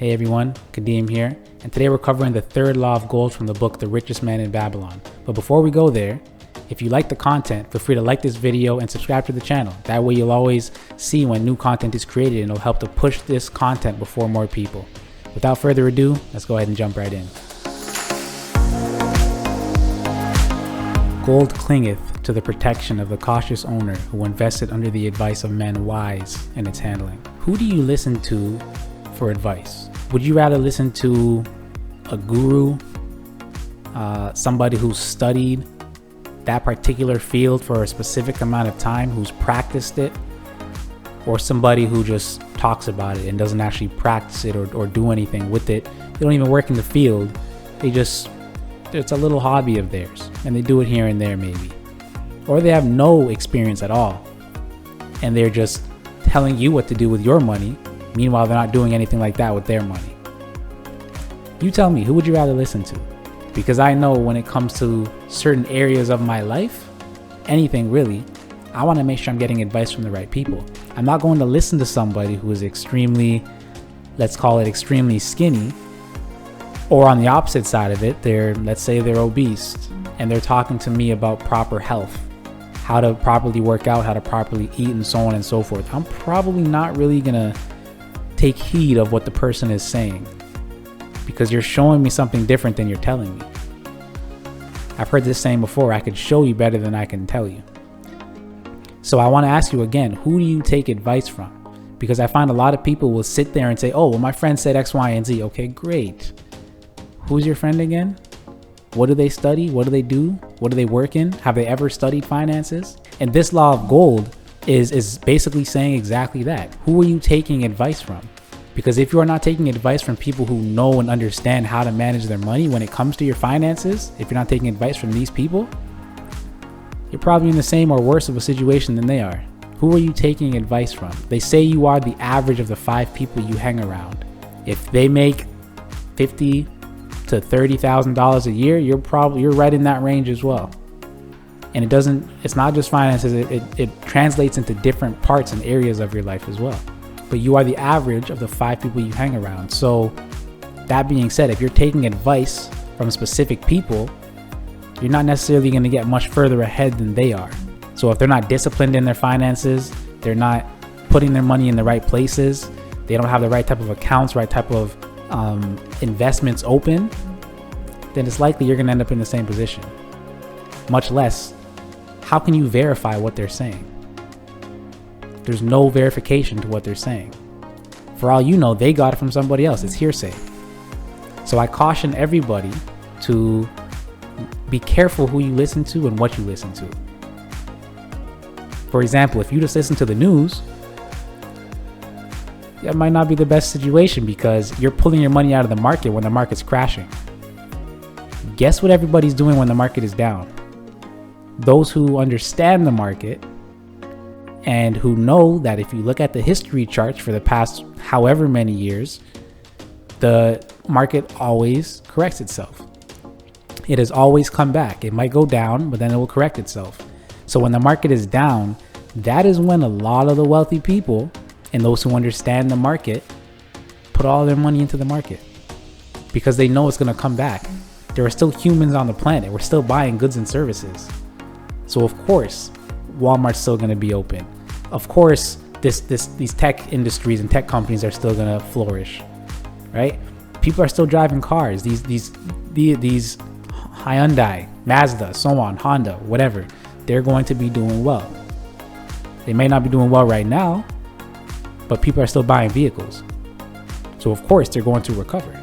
Hey everyone, Kadeem here, and today we're covering the third law of gold from the book The Richest Man in Babylon. But before we go there, if you like the content, feel free to like this video and subscribe to the channel. That way you'll always see when new content is created and it'll help to push this content before more people. Without further ado, let's go ahead and jump right in. Gold clingeth to the protection of the cautious owner who invested under the advice of men wise in its handling. Who do you listen to for advice? Would you rather listen to a guru, somebody who's studied that particular field for a specific amount of time, who's practiced it, or somebody who just talks about it and doesn't actually practice it or do anything with it? They don't even work in the field. It's a little hobby of theirs and they do it here and there maybe. Or they have no experience at all and they're just telling you what to do with your money. Meanwhile, they're not doing anything like that with their money. You tell me, who would you rather listen to? Because I know when it comes to certain areas of my life, anything really, I want to make sure I'm getting advice from the right people. I'm not going to listen to somebody who is extremely, let's call it extremely skinny, or on the opposite side of it, let's say they're obese and they're talking to me about proper health, how to properly work out, how to properly eat, and so on and so forth. I'm probably not really going to take heed of what the person is saying because you're showing me something different than you're telling me. I've heard this saying before, I could show you better than I can tell you. So I want to ask you again, who do you take advice from? Because I find a lot of people will sit there and say, oh, well, my friend said X, Y, and Z. Okay, great. Who's your friend again? What do they study? What do they do? What do they work in? Have they ever studied finances? And this law of gold is basically saying exactly that. Who are you taking advice from? Because if you are not taking advice from people who know and understand how to manage their money when it comes to your finances, if you're not taking advice from these people, you're probably in the same or worse of a situation than they are. Who are you taking advice from? They say you are the average of the 5 people you hang around. If they make $50,000 to $30,000 a year, you're right in that range as well. And it's not just finances, it translates into different parts and areas of your life as well. But you are the average of the 5 people you hang around. So that being said, if you're taking advice from specific people, you're not necessarily going to get much further ahead than they are. So if they're not disciplined in their finances, they're not putting their money in the right places, they don't have the right type of accounts, right type of investments open, then it's likely you're going to end up in the same position. Much less, how can you verify what they're saying? There's no verification to what they're saying. For all you know, they got it from somebody else. It's hearsay. So I caution everybody to be careful who you listen to and what you listen to. For example, if you just listen to the news, that might not be the best situation because you're pulling your money out of the market when the market's crashing. Guess what everybody's doing when the market is down? Those who understand the market and who know that if you look at the history charts for the past however many years, the market always corrects itself. It has always come back. It might go down, but then it will correct itself. So when the market is down, that is when a lot of the wealthy people and those who understand the market put all their money into the market because they know it's going to come back. There are still humans on the planet. We're still buying goods and services. So of course, Walmart's still going to be open. Of course, these tech industries and tech companies are still going to flourish, right? People are still driving cars. These Hyundai, Mazda, so on, Honda, whatever. They're going to be doing well. They may not be doing well right now, but people are still buying vehicles. So of course, they're going to recover.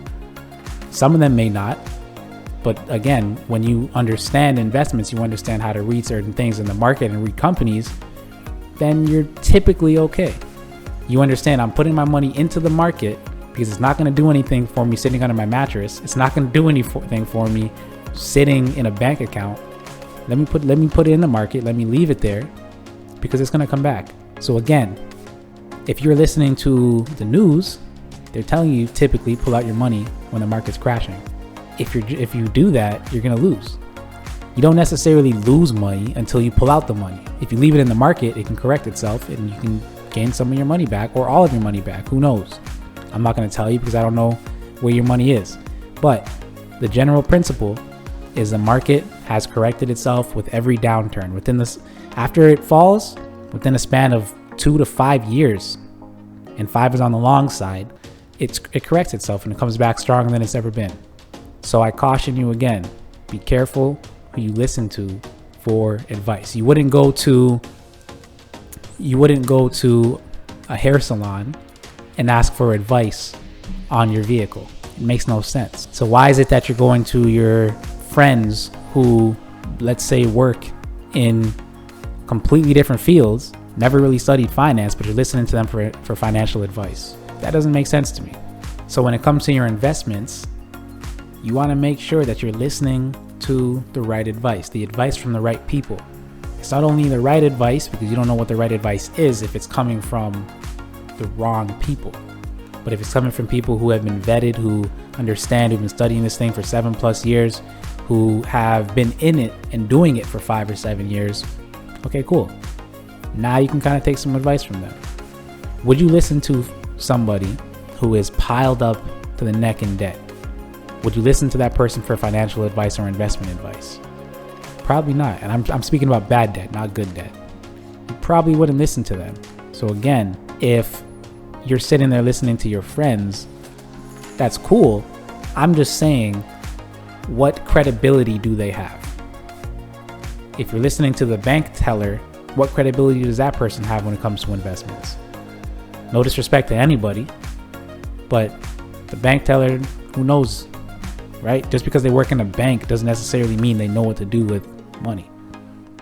Some of them may not. But again, when you understand investments, you understand how to read certain things in the market and read companies, then you're typically okay. You understand I'm putting my money into the market because it's not going to do anything for me sitting under my mattress. It's not going to do anything for me sitting in a bank account. Let me put it in the market. Let me leave it there because it's going to come back. So again, if you're listening to the news, they're telling you typically pull out your money when the market's crashing. If you do that, you're going to lose. You don't necessarily lose money until you pull out the money. If you leave it in the market, it can correct itself and you can gain some of your money back or all of your money back. Who knows? I'm not going to tell you because I don't know where your money is. But the general principle is the market has corrected itself with every downturn. After it falls, within a span of 2 to 5 years, and 5 is on the long side, it corrects itself and it comes back stronger than it's ever been. So I caution you again, be careful who you listen to for advice. You wouldn't go to a hair salon and ask for advice on your vehicle. It makes no sense. So why is it that you're going to your friends who, let's say, work in completely different fields, never really studied finance, but you're listening to them for financial advice? That doesn't make sense to me. So when it comes to your investments, you want to make sure that you're listening to the right advice, the advice from the right people. It's not only the right advice because you don't know what the right advice is if it's coming from the wrong people, but if it's coming from people who have been vetted, who understand, who've been studying this thing for 7+ years, who have been in it and doing it for 5 or 7 years, okay, cool. Now you can kind of take some advice from them. Would you listen to somebody who is piled up to the neck in debt? Would you listen to that person for financial advice or investment advice? Probably not. And I'm speaking about bad debt, not good debt. You probably wouldn't listen to them. So again, if you're sitting there listening to your friends, that's cool. I'm just saying, what credibility do they have? If you're listening to the bank teller, what credibility does that person have when it comes to investments? No disrespect to anybody, but the bank teller, who knows, right? Just because they work in a bank doesn't necessarily mean they know what to do with money,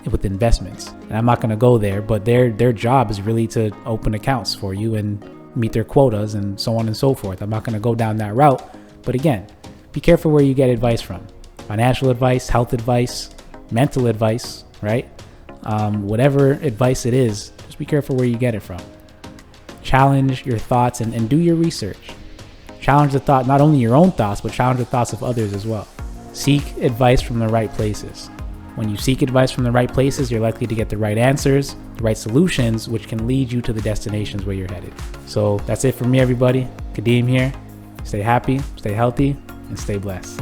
with investments. And I'm not going to go there, but their job is really to open accounts for you and meet their quotas and so on and so forth. I'm not going to go down that route. But again, be careful where you get advice from. Financial advice, health advice, mental advice, right? Whatever advice it is, just be careful where you get it from. Challenge your thoughts and do your research. Challenge the thought, not only your own thoughts, but challenge the thoughts of others as well. Seek advice from the right places. When you seek advice from the right places, you're likely to get the right answers, the right solutions, which can lead you to the destinations where you're headed. So that's it for me, everybody. Kadeem here. Stay happy, stay healthy, and stay blessed.